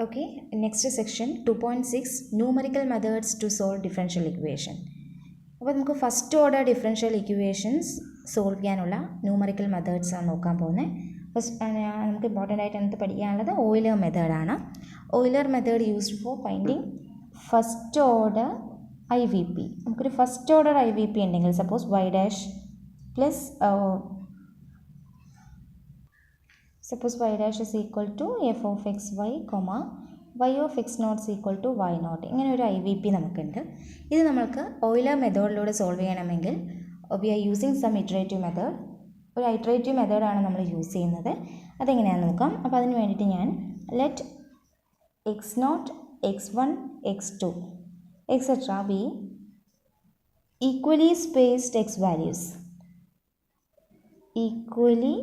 Okay, next section 2.6 numerical methods to solve differential equation. അപ്പോൾ നമുക്ക് first order differential equations solve ചെയ്യാനുള്ള numerical methods ആണ് നോക്കാൻ പോകുന്നത്. ഫസ്റ്റ് നമുക്ക് ഇമ്പോർട്ടൻ്റ് ആയിട്ട് എന്ത് പഠിക്കാനുള്ളത് ഓയിലർ മെത്തേഡാണ്. Euler method used for finding first order I V P. നമുക്കൊരു first order I V P ഉണ്ടെങ്കിൽ suppose Y dash plus is equal to f of x y, y of x naught is equal to y naught. ഇങ്ങനെ ഒരു I V P നമുക്കുണ്ട്. ഇത് നമുക്ക് Euler മെത്തേഡിലൂടെ solve ചെയ്യണമെങ്കിൽ we are using some iterative method. ഒരു iterative മെത്തേഡാണ് നമ്മൾ യൂസ് ചെയ്യുന്നത്. അതെങ്ങനെയാണെന്ന് നോക്കാം. അപ്പോൾ അതിന് വേണ്ടിയിട്ട് ഞാൻ let x naught x one x two etcetera be equally spaced x values. Equally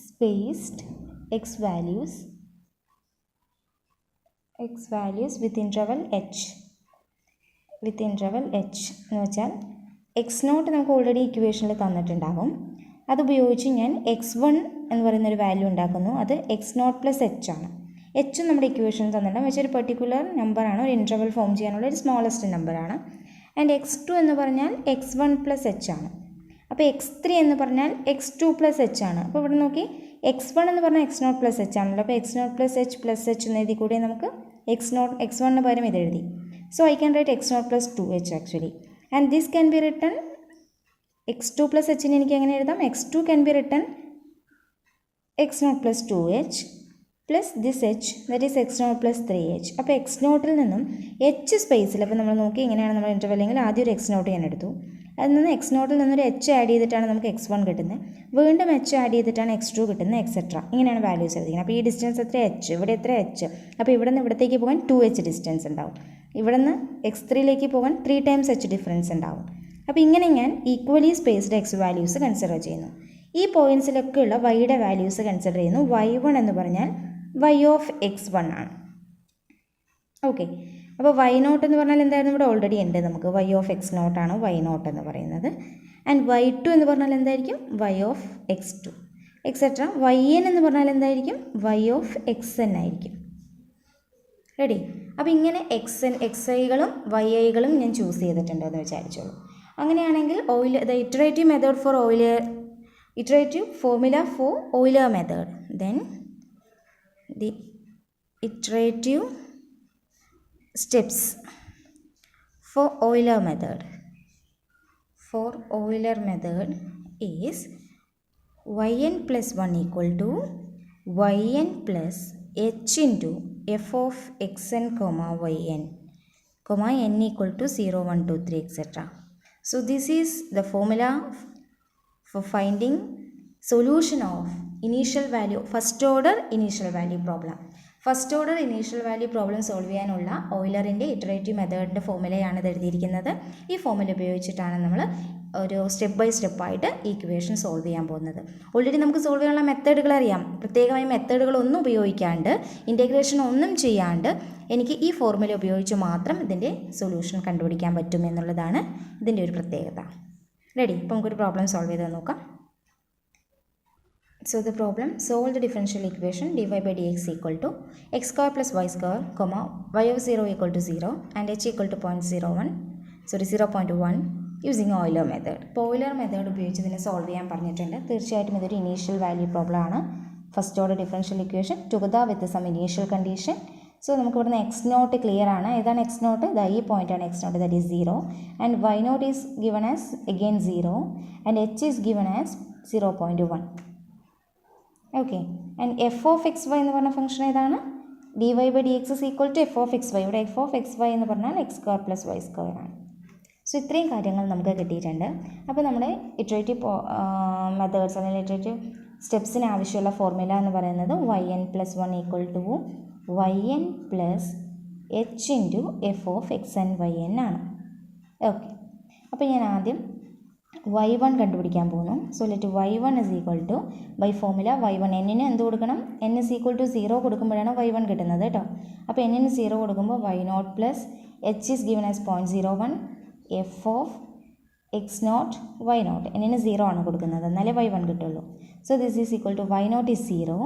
spaced x values with interval h എന്ന് വെച്ചാൽ എക്സ് നോട്ട് നമുക്ക് ഓൾറെഡി ഇക്വേഷനിൽ തന്നിട്ടുണ്ടാകും. അതുപയോഗിച്ച് ഞാൻ എക്സ് വൺ എന്ന് പറയുന്നൊരു വാല്യൂ ഉണ്ടാക്കുന്നു. അത് എക്സ് നോട്ട് പ്ലസ് എച്ച് ആണ്. എച്ചും നമ്മുടെ ഇക്വേഷനിൽ തന്നിട്ടുണ്ടാകും. പക്ഷേ ഒരു പെർട്ടിക്കുലർ നമ്പറാണ്, ഒരു ഇൻ്റർവൽ ഫോം ചെയ്യാനുള്ള ഒരു സ്മോളസ്റ്റ് നമ്പറാണ്. ആൻഡ് എക്സ് ടു എന്ന് പറഞ്ഞാൽ എക്സ് വൺ പ്ലസ് എച്ച് ആണ്. അപ്പോൾ എക്സ് ത്രീ എന്ന് പറഞ്ഞാൽ എക്സ് ടു പ്ലസ് എച്ച് ആണ്. അപ്പോൾ ഇവിടെ നോക്കി എക്സ് വൺ എന്ന് പറഞ്ഞാൽ എക്സ് നോട്ട് പ്ലസ് എച്ച് ആണല്ലോ. അപ്പോൾ എക്സ് നോട്ട് പ്ലസ് എച്ച് എന്ന് എഴുതി കൂടി നമുക്ക് എക്സ് വണ്ണിന് പകരം ഇത് എഴുതി. So I can write X naught plus two H actually. And this can be written X two plus എച്ചിന് എനിക്ക് എങ്ങനെ എഴുതാം? X two can be written X naught plus two H plus this H that is X naught plus three H. അപ്പോൾ X നോട്ടിൽ നിന്നും H സ്പേസിൽ അപ്പോൾ നമ്മൾ നോക്കി ഇങ്ങനെയാണ് നമ്മൾ ഇൻ്റർവെൽ അല്ലെങ്കിൽ ആദ്യം ഒരു എക്സ് നോട്ട് ഞാൻ എടുത്തു. അതിൽ നിന്ന് എക്സ് നോട്ടിൽ നിന്നൊരു എച്ച് ആഡ് ചെയ്തിട്ടാണ് നമുക്ക് എക്സ് വൺ കിട്ടുന്നത്. വീണ്ടും എച്ച് ആഡ് ചെയ്തിട്ടാണ് എക്സ് ടു കിട്ടുന്നത്, എക്സെട്ര. ഇങ്ങനെയാണ് വാല്യൂസ് എഴുതിക്കുന്നത്. അപ്പോൾ ഈ ഡിസ്റ്റൻസ് എത്ര എച്ച്, ഇവിടെ എത്ര എച്ച്. അപ്പോൾ ഇവിടെ നിന്ന് ഇവിടത്തേക്ക് പോകാൻ 2h ഡിസ്റ്റൻസ് ഉണ്ടാവും. ഇവിടെ നിന്ന് എക്സ് ത്രീയിലേക്ക് പോകാൻ 3 times h ഡിഫറൻസ് ഉണ്ടാവും. അപ്പോൾ ഇങ്ങനെ ഞാൻ equally spaced x values consider ചെയ്യുന്നു. ഈ പോയിൻറ്റ്സിലൊക്കെ ഉള്ള വൈയുടെ വാല്യൂസ് കൺസിഡർ ചെയ്യുന്നു. y1 എന്ന് പറഞ്ഞാൽ y ഓഫ് x1 ആണ്. ഓക്കെ, അപ്പോൾ വൈ നോട്ട് എന്ന് പറഞ്ഞാൽ എന്തായിരുന്നു? ഇവിടെ ഓൾറെഡി ഉണ്ട് നമുക്ക്. വൈ ഓഫ് എക്സ് നോട്ടാണ് വൈ നോട്ട് എന്ന് പറയുന്നത്. ആൻഡ് വൈ ടു എന്ന് പറഞ്ഞാൽ എന്തായിരിക്കും? Y of X two etcetera. Y N എന്ന് പറഞ്ഞാൽ എന്തായിരിക്കും? വൈ ഓഫ് എക്സ് എൻ ആയിരിക്കും. റെഡി? അപ്പോൾ ഇങ്ങനെ എക്സ് ഐകളും വൈ ഐകളും ഞാൻ ചൂസ് ചെയ്തിട്ടുണ്ട് എന്ന് വിചാരിച്ചോളൂ. അങ്ങനെയാണെങ്കിൽ the iterative method for iterative formula for Euler method. Then the iterative steps for Euler method is yn plus 1 equal to yn plus h into f of xn comma yn comma n equal to 0 1 2 3 etc. So this is the formula for finding solution of initial value first order initial value problem. First order initial value problem solve ചെയ്യാനുള്ള ഓയിലറിൻ്റെ iterative മെത്തേഡിൻ്റെ ഫോർമുലയാണ് ഇത് എഴുതിയിരിക്കുന്നത്. ഈ formula ഉപയോഗിച്ചിട്ടാണ് നമ്മൾ ഒരു step by സ്റ്റെപ്പായിട്ട് ഈ equation solve ചെയ്യാൻ പോകുന്നത്. ഓൾറെഡി നമുക്ക് സോൾവ് ചെയ്യാനുള്ള മെത്തേഡുകൾ അറിയാം. പ്രത്യേകമായി മെത്തേഡുകളൊന്നും ഉപയോഗിക്കാണ്ട്, ഇൻറ്റഗ്രേഷൻ ഒന്നും ചെയ്യാണ്ട് എനിക്ക് ഈ ഫോർമുല ഉപയോഗിച്ച് മാത്രം ഇതിൻ്റെ സൊല്യൂഷൻ കണ്ടുപിടിക്കാൻ പറ്റും എന്നുള്ളതാണ് ഇതിൻ്റെ ഒരു പ്രത്യേകത. റെഡി? അപ്പോൾ നമുക്കൊരു പ്രോബ്ലം സോൾവ് ചെയ്ത് നോക്കാം. So the problem, solve the differential equation dy by dx equal to x square plus y square, comma y of 0 equal to 0 and h equal to 0.1 using Euler method. ഇപ്പോൾ Euler method ഉപയോഗിച്ച് ഇതിനെ solve ചെയ്യാൻ പറഞ്ഞിട്ടുണ്ട്. തീർച്ചയായിട്ടും ഇതൊരു initial value problem ആണ്. First order differential equation together with some initial condition. So നമുക്ക് ഇവിടുന്ന് എക്സ് നോട്ട് ക്ലിയർ ആണ്. ഏതാണ് എക്സ് നോട്ട്? ഈ പോയിൻ്റാണ് x naught, that is 0 and y naught is given as again 0 and h is given as 0.1. Okay, and F of x y എന്ന് പറഞ്ഞ function ഏതാണ്? D y by d x is equal to f of x y. ഇവിടെ f of x y എന്ന് പറഞ്ഞാൽ x square plus y square ആണ്. So ഇത്രയും കാര്യങ്ങൾ നമുക്ക് കിട്ടിയിട്ടുണ്ട്. അപ്പോൾ നമ്മുടെ ഇറ്ററേറ്റീവ് മെത്തേഡ്സ് അല്ലെങ്കിൽ ഇറ്ററേറ്റീവ് സ്റ്റെപ്സിന് ആവശ്യമുള്ള ഫോർമുല എന്ന് പറയുന്നത് Y N plus 1 equal to Y N plus H into F of X N Y N ആണ്. ഓക്കെ, അപ്പോൾ ഞാൻ ആദ്യം y1 കണ്ടുപിടിക്കാൻ പോകുന്നു. So let y1 is equal to by formula y1 എന്നിന് എന്ത് കൊടുക്കണം? n ഇസ് ഈക്വൽ ടു 0 കൊടുക്കുമ്പോഴാണ് y1 കിട്ടുന്നത് കേട്ടോ. അപ്പോൾ എന്നിന് 0 കൊടുക്കുമ്പോൾ y naught plus h is given as 0.01 F of X naught Y naught. എന്നിന് 0 ആണ് കൊടുക്കുന്നത്, എന്നാലേ y1 കിട്ടുള്ളൂ. So this is equal to y naught is 0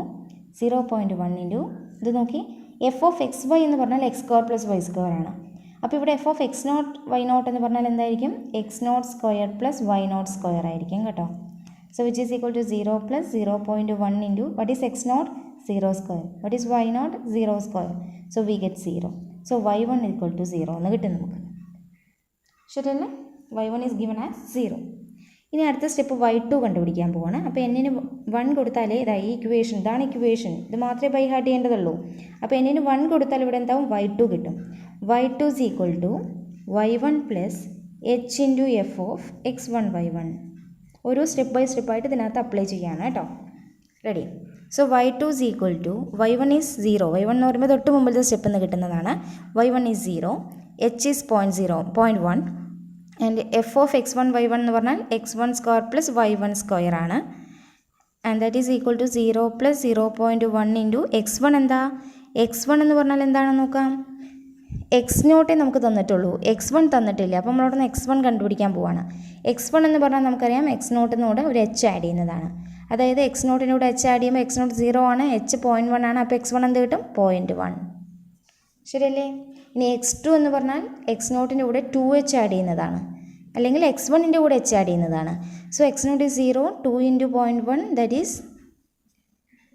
0.1 into ഇത് നോക്കി എഫ് ഓഫ് എക്സ് വൈ എന്ന് പറഞ്ഞാൽ x square plus y square ആണ്. അപ്പോൾ ഇവിടെ f of X naught Y naught എന്ന് പറഞ്ഞാൽ എന്തായിരിക്കും? X naught square plus y naught square ആയിരിക്കും കേട്ടോ. So which is equal to 0 plus 0.1 into what is X naught? 0 square. What is y naught? 0 square. So we get 0. So y1 equal to 0 എന്ന് കിട്ടും നമുക്ക്. ശരിയല്ലേ? y1 is given as 0. ഇനി അടുത്ത step y2 കണ്ടുപിടിക്കാൻ പോവാണ്. അപ്പോൾ എന്നിന് 1 കൊടുത്താലേ ഈ ഇക്വേഷൻ, ഇതാണ് ഇക്വേഷൻ, ഇത് മാത്രമേ ബൈ ഹാർട്ട് ചെയ്യേണ്ടതുള്ളൂ. അപ്പോൾ എന്നിന് 1 കൊടുത്താൽ ഇവിടെ എന്താവും? y2 കിട്ടും. y2 is equal to y1 plus h into F of x1 y1. ഓരോ സ്റ്റെപ്പ് ബൈ സ്റ്റെപ്പായിട്ട് ഇതിനകത്ത് അപ്ലൈ ചെയ്യാണ് കേട്ടോ. Ready? So y2 is equal to y1 is 0. y1 എന്ന് പറയുമ്പോൾ തൊട്ട് മുമ്പിലത്തെ സ്റ്റെപ്പിൽ നിന്ന് കിട്ടുന്നതാണ്. y1 is 0, h is 0.1 and F of x1 y1 എന്ന് പറഞ്ഞാൽ x1 square plus y1 square ആണ്. And that is equal to 0 plus 0.1 into x1 എന്താ? x1 എന്ന് പറഞ്ഞാൽ എന്താണെന്ന് നോക്കാം. എക്സ് നോട്ടേ നമുക്ക് തന്നിട്ടുള്ളൂ, x1 തന്നിട്ടില്ല. അപ്പോൾ നമ്മളവിടെ നിന്ന് x1 കണ്ടുപിടിക്കാൻ പോവാണ്. x1 എന്ന് പറഞ്ഞാൽ നമുക്കറിയാം എക്സ് നോട്ടിനൂടെ ഒരു h ആഡ് ചെയ്യുന്നതാണ്. അതായത് എക്സ് നോട്ടിനൂടെ h ആഡ് ചെയ്യുമ്പോൾ എക്സ് നോട്ട് 0 ആണ്, h 0.1 ആണ്. അപ്പോൾ x1 എന്ത് കിട്ടും? 0.1. ശരിയല്ലേ? ഇനി x2 എന്ന് പറഞ്ഞാൽ എക്സ് നോട്ടിൻ്റെ കൂടെ 2h ആഡ് ചെയ്യുന്നതാണ്, അല്ലെങ്കിൽ x1ൻ്റെ കൂടെ h ആഡ് ചെയ്യുന്നതാണ്. So x naught is 0, 2 into 0.1 that is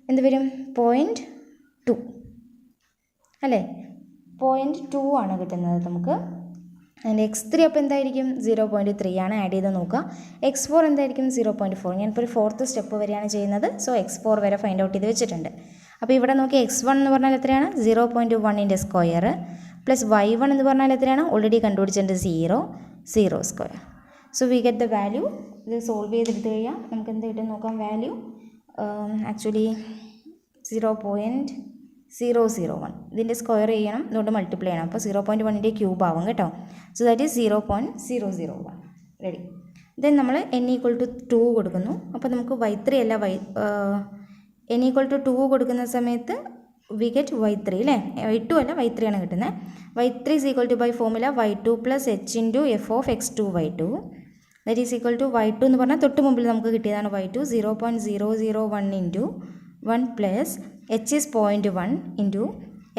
എന്ത് വരും? 0.2 അല്ലേ? 0.2 ആണ് കിട്ടുന്നത് നമുക്ക്. ആൻഡ് x3 അപ്പോൾ എന്തായിരിക്കും? 0.3 ആണ്. ആഡ് ചെയ്ത് നോക്കുക. x4 എന്തായിരിക്കും? 0.4. ഞാനിപ്പോൾ ഒരു 4th സ്റ്റെപ്പ് വരെയാണ് ചെയ്യുന്നത്. സോ x4 വരെ ഫൈൻഡ് ഔട്ട് ചെയ്ത് വെച്ചിട്ടുണ്ട്. അപ്പോൾ ഇവിടെ നോക്കി x1 എന്ന് പറഞ്ഞാൽ എത്രയാണ്? 0.1ൻ്റെ സ്ക്വയർ പ്ലസ് y1 എന്ന് പറഞ്ഞാൽ എത്രയാണ്? ഓൾറെഡി കണ്ടുപിടിച്ചിട്ടുണ്ട് 0 square. So we get the value. ഇത് സോൾവ് ചെയ്തെടുത്ത് കഴിയാം. നമുക്ക് എന്ത് കിട്ടും നോക്കാം. Value actually 0.001. ഇതിൻ്റെ സ്ക്വയർ ചെയ്യണം, അതുകൊണ്ട് മൾട്ടിപ്ലൈ ചെയ്യണം. അപ്പോൾ 0.1ൻ്റെ ക്യൂബ് ആവും കേട്ടോ. So that is 0.001. Ready? Then നമ്മൾ n ഈക്വൽ ടു 2 കൊടുക്കുന്നു. അപ്പോൾ നമുക്ക് y3 അല്ല n ഈക്വൽ ടു 2 കൊടുക്കുന്ന സമയത്ത് വി ഗെറ്റ് y3 അല്ലേ? y2 അല്ല y3 ആണ് കിട്ടുന്നത്. y3 is equal to by formula y2 plus h into F of x2 y2. That is equal to y2 എന്ന് പറഞ്ഞാൽ തൊട്ട് മുമ്പിൽ നമുക്ക് കിട്ടിയതാണ് y2. 0.001 ഇൻറ്റു 1 plus h is 0.1 into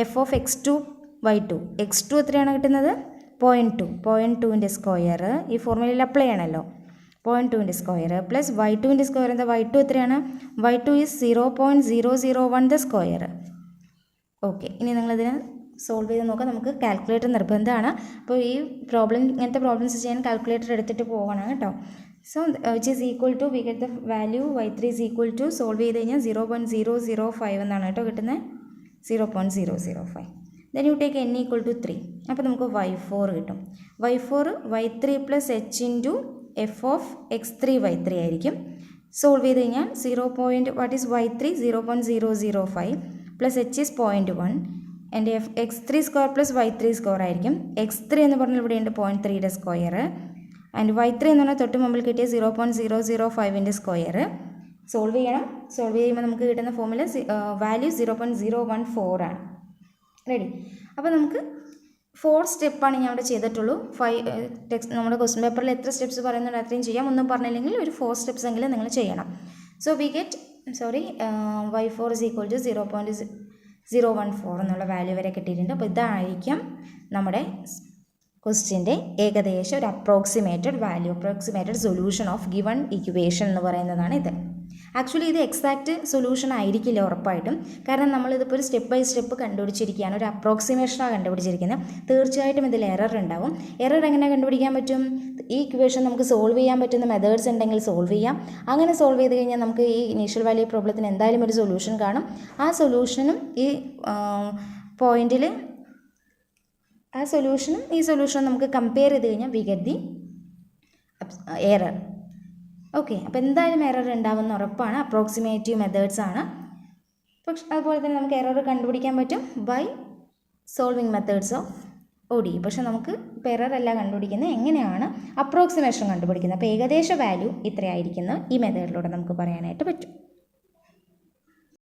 F of x2 y2. x2 എത്രയാണ് കിട്ടുന്നത്? 0.2ൻ്റെ സ്ക്വയർ ഈ ഫോർമുലയിൽ അപ്ലൈ ചെയ്യണമല്ലോ. 0.2ൻ്റെ സ്ക്വയർ പ്ലസ് y2ൻ്റെ സ്ക്വയർ എന്താ? y2 എത്രയാണ്? y2 is 0.001 the square. Okay, ഇനി നിങ്ങളിതിനെ സോൾവ് ചെയ്ത് നോക്കാം. നമുക്ക് കാൽക്കുലേറ്റർ നിർബന്ധമാണ്. അപ്പോൾ ഈ ഇങ്ങനത്തെ പ്രോബ്ലംസ് ചെയ്യാൻ കാൽക്കുലേറ്റർ എടുത്തിട്ട് പോകണം കേട്ടോ. So which is equal to we get the value y3 is equal to solve ചെയ്ത് കഴിഞ്ഞാൽ 0.005 എന്നാണ് കേട്ടോ കിട്ടുന്നത്. 0.005. Then you take n equal to 3. അപ്പോൾ നമുക്ക് y4 കിട്ടും. y4 y3 plus h into F of x3 y3 ആയിരിക്കും. സോൾവ് ചെയ്ത് കഴിഞ്ഞാൽ what is y3? 0.005 plus h is 0.1 and x3 square plus y3 square ആയിരിക്കും. x3 എന്ന് പറഞ്ഞാൽ ഇവിടെയുണ്ട് 0.3യുടെ സ്ക്വയർ ആൻഡ് y3 എന്ന് പറഞ്ഞാൽ തൊട്ട് മുമ്പിൽ കിട്ടിയ 0.005ൻ്റെ സ്ക്വയർ. സോൾവ് ചെയ്യണം. സോൾവ് ചെയ്യുമ്പോൾ നമുക്ക് കിട്ടുന്ന ഫോർമുല വാല്യൂ 0.014 ആണ്. റെഡി? അപ്പോൾ നമുക്ക് 4 സ്റ്റെപ്പാണ് ഞാൻ ഇവിടെ ചെയ്തിട്ടുള്ളൂ. നമ്മുടെ ക്വസ്റ്റ്യൻ പേപ്പറിൽ എത്ര സ്റ്റെപ്സ് പറയുന്നുണ്ട് അത്രയും ചെയ്യാം. ഒന്നും പറഞ്ഞില്ലെങ്കിൽ ഒരു 4 സ്റ്റെപ്സ് എങ്കിലും നിങ്ങൾ ചെയ്യണം. So we get y4 is equal to 0.014 എന്നുള്ള വാല്യൂ വരെ കിട്ടിയിട്ടുണ്ട്. അപ്പോൾ ഇതായിരിക്കും നമ്മുടെ ക്വസ്റ്റ്യൻ്റെ ഏകദേശം ഒരു approximated value, approximated solution of given equation എന്ന് പറയുന്നതാണ് ഇത്. ആക്ച്വലി ഇത് എക്സാക്റ്റ് സൊല്യൂഷൻ ആയിരിക്കില്ല ഉറപ്പായിട്ടും. കാരണം നമ്മളിതിപ്പോൾ ഒരു സ്റ്റെപ്പ് ബൈ സ്റ്റെപ്പ് കണ്ടുപിടിച്ചിരിക്കുകയാണ്, ഒരു അപ്രോക്സിമേഷനാണ് കണ്ടുപിടിച്ചിരിക്കുന്നത്. തീർച്ചയായിട്ടും ഇതിൽ എറർ ഉണ്ടാവും. എറർ എങ്ങനെ കണ്ടുപിടിക്കാൻ പറ്റും? ഈ ഇക്വേഷൻ നമുക്ക് സോൾവ് ചെയ്യാൻ പറ്റുന്ന മെത്തേഡ്സ് ഉണ്ടെങ്കിൽ സോൾവ് ചെയ്യാം. അങ്ങനെ സോൾവ് ചെയ്ത് കഴിഞ്ഞാൽ നമുക്ക് ഈ ഇനീഷ്യൽ വാല്യൂ പ്രോബ്ലത്തിന് എന്തായാലും ഒരു സൊല്യൂഷൻ കാണും. ആ സൊല്യൂഷനും ഈ പോയിന്റിൽ ഈ സൊല്യൂഷനും നമുക്ക് കമ്പയർ ചെയ്ത് കഴിഞ്ഞാൽ we get the error. Okay, അപ്പോൾ എന്തായാലും എറർ ഉണ്ടാവുന്ന ഉറപ്പാണ്. അപ്രോക്സിമേറ്റീവ് മെത്തേഡ്സ് ആണ്. പക്ഷെ അതുപോലെ തന്നെ നമുക്ക് എറർ കണ്ടുപിടിക്കാൻ പറ്റും by solving methods of ODE. പക്ഷെ നമുക്ക് ഇപ്പോൾ എറർ അല്ല കണ്ടുപിടിക്കുന്നത്, എങ്ങനെയാണ് അപ്രോക്സിമേഷൻ കണ്ടുപിടിക്കുന്നത്. അപ്പോൾ ഏകദേശ വാല്യൂ ഇത്രയായിരിക്കുന്നത് ഈ മെത്തേഡിലൂടെ നമുക്ക് പറയാനായിട്ട് പറ്റും.